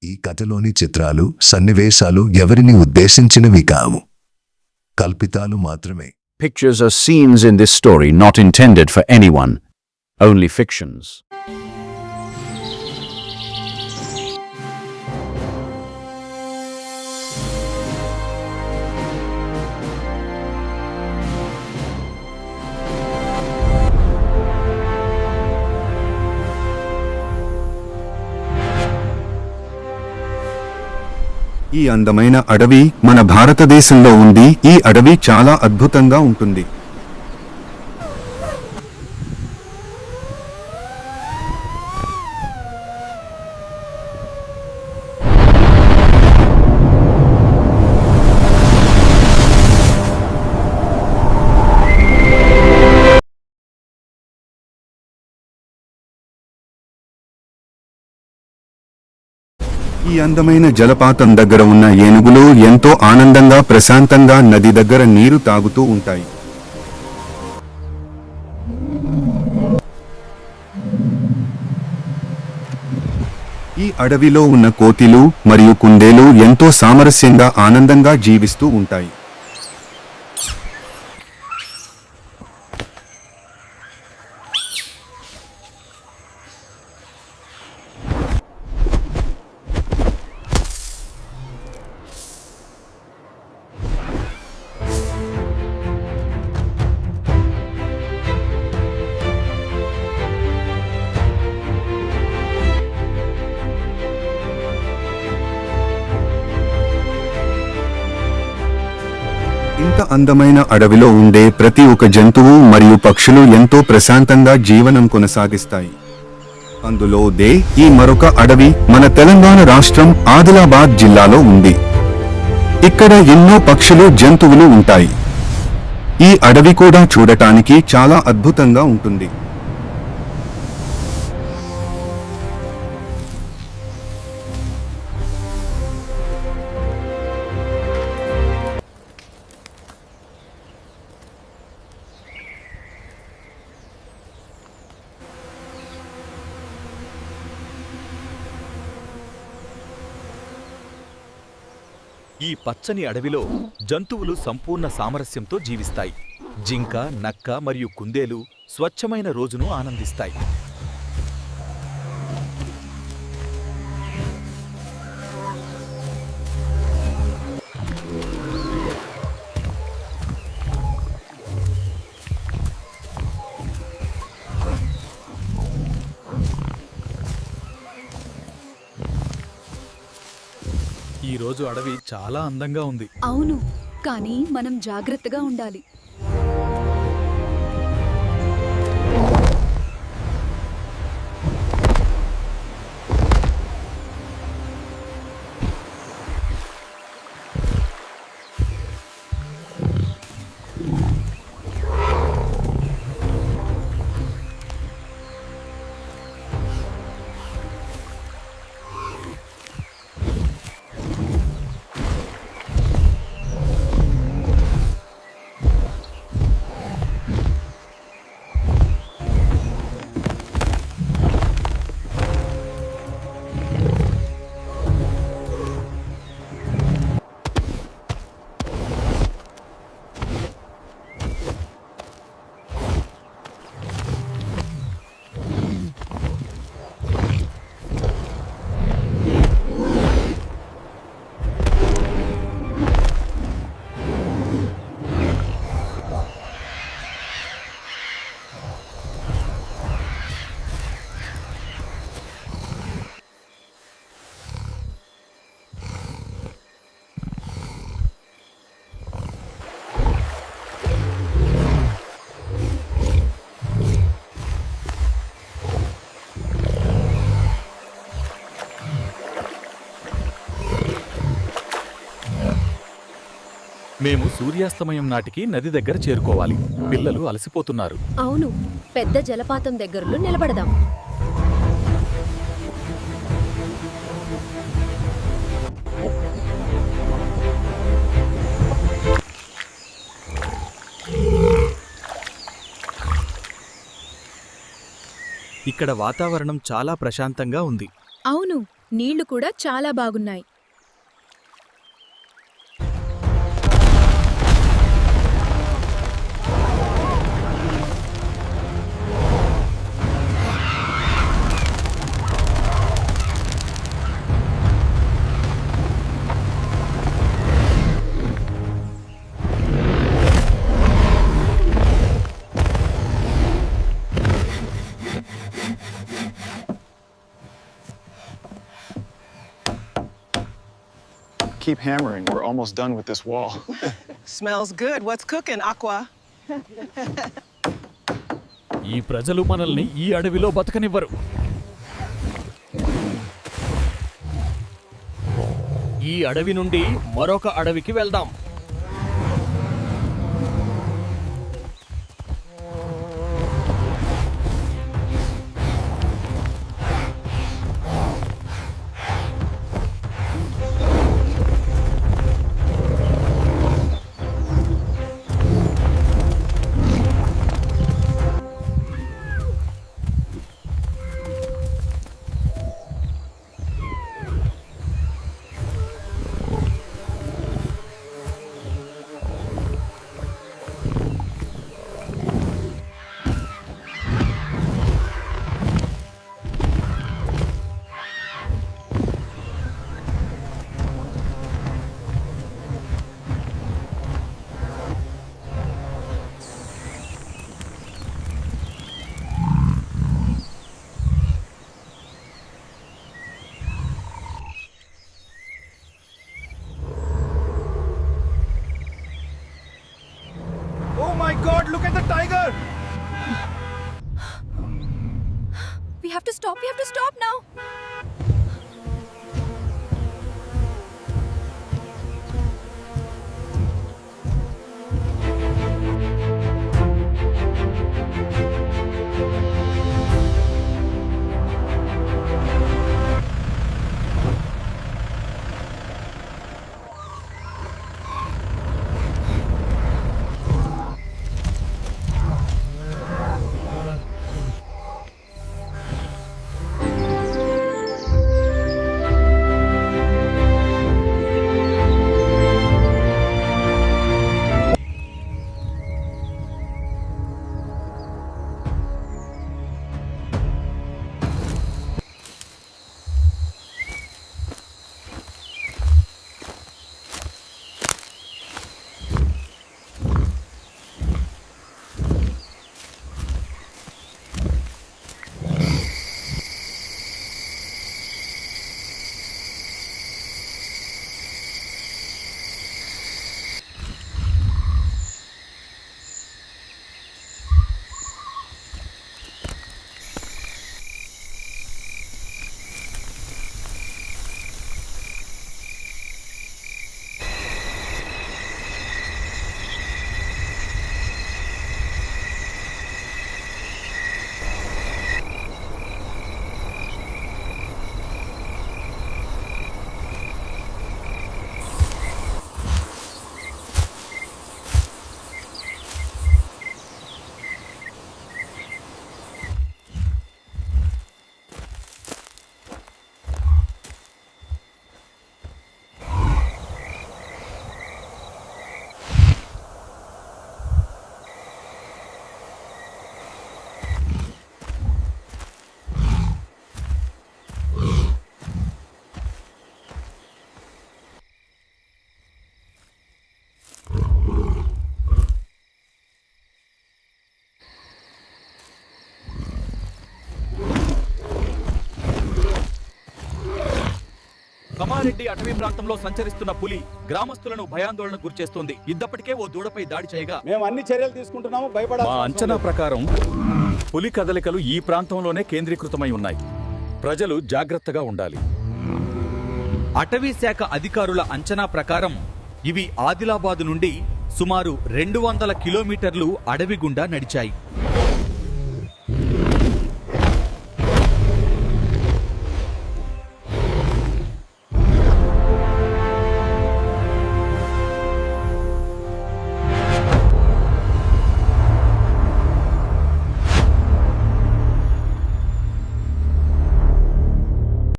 ఈ కథలోని చిత్రాలు సన్నివేశాలు ఎవరిని ఉద్దేశించినవి కావు, కల్పితాలు మాత్రమే. Pictures are scenes in this story not intended for anyone, only fictions. ఈ అందమైన అడవి మన భారతదేశంలో ఉంది. ఈ అడవి చాలా అద్భుతంగా ఉంటుంది. ఈ అందమైన జలపాతం దగ్గర ఉన్న ఏనుగులు ఎంతో ఆనందంగా ప్రశాంతంగా నది దగ్గర నీరు తాగుతూ ఉంటాయి. ఈ అడవిలో ఉన్న కోతిలు మరియు కుందేలు ఎంతో సామరస్యంగా ఆనందంగా జీవిస్తూ ఉంటాయి. ఇంత అందమైన అడవిలో ఉండే ప్రతి ఒక్క జంతువు మరియు పక్షులు ఎంతో ప్రశాంతంగా జీవనం కొనసాగిస్తాయి. అందులో ఈ మరొక అడవి మన తెలంగాణ రాష్ట్రం ఆదిలాబాద్ జిల్లాలో ఉంది. ఇక్కడ ఎన్నో పక్షులు జంతువులు ఉంటాయి. ఈ అడవి కూడా చూడటానికి చాలా అద్భుతంగా ఉంటుంది. ఈ పచ్చని అడవిలో జంతువులు సంపూర్ణ సామరస్యంతో జీవిస్తాయి. జింక, నక్క మరియు కుందేలు స్వచ్ఛమైన రోజును ఆనందిస్తాయి. ఈ రోజు అడవి చాలా అందంగా ఉంది. అవును, కానీ మనం జాగ్రత్తగా ఉండాలి. మేము సూర్యాస్తమయం నాటికి నది దగ్గర చేరుకోవాలి. పిల్లలు అలసిపోతున్నారు. అవును, పెద్ద జలపాతం దగ్గరలో నిలబడదాం. ఇక్కడ వాతావరణం చాలా ప్రశాంతంగా ఉంది. అవును, నీళ్లు కూడా చాలా బాగున్నాయి. Keep hammering. We're almost done with this wall. Smells good. What's cooking, Aqua? ఈ ప్రజలు మనల్ని ఈ అడవిలో బతకనివ్వరు. ఈ అడవి నుండి మరొక అడవికి వెళ్దాం. Oh my God! Look at the tiger! We have to stop now. Kamareddy అటవీ ప్రాంతంలో సంచరిస్తున్న పులి గ్రామస్తులను భయాందోళనకు గురిచేస్తోంది. ఇద్దప్పటికే ఓ దూడపై దాడి చేయగా మేము అన్ని చర్యలు తీసుకుంటున్నాము. మా అంచనా ప్రకారం పులి కదలికలు ఈ ప్రాంతంలోనే కేంద్రీకృతమై ఉన్నాయి. ప్రజలు జాగ్రత్తగా ఉండాలి. అటవీ శాఖ అధికారుల అంచనా ప్రకారం ఇవి ఆదిలాబాదు నుండి సుమారు 200 కిలోమీటర్లు అడవి గుండా నడిచాయి.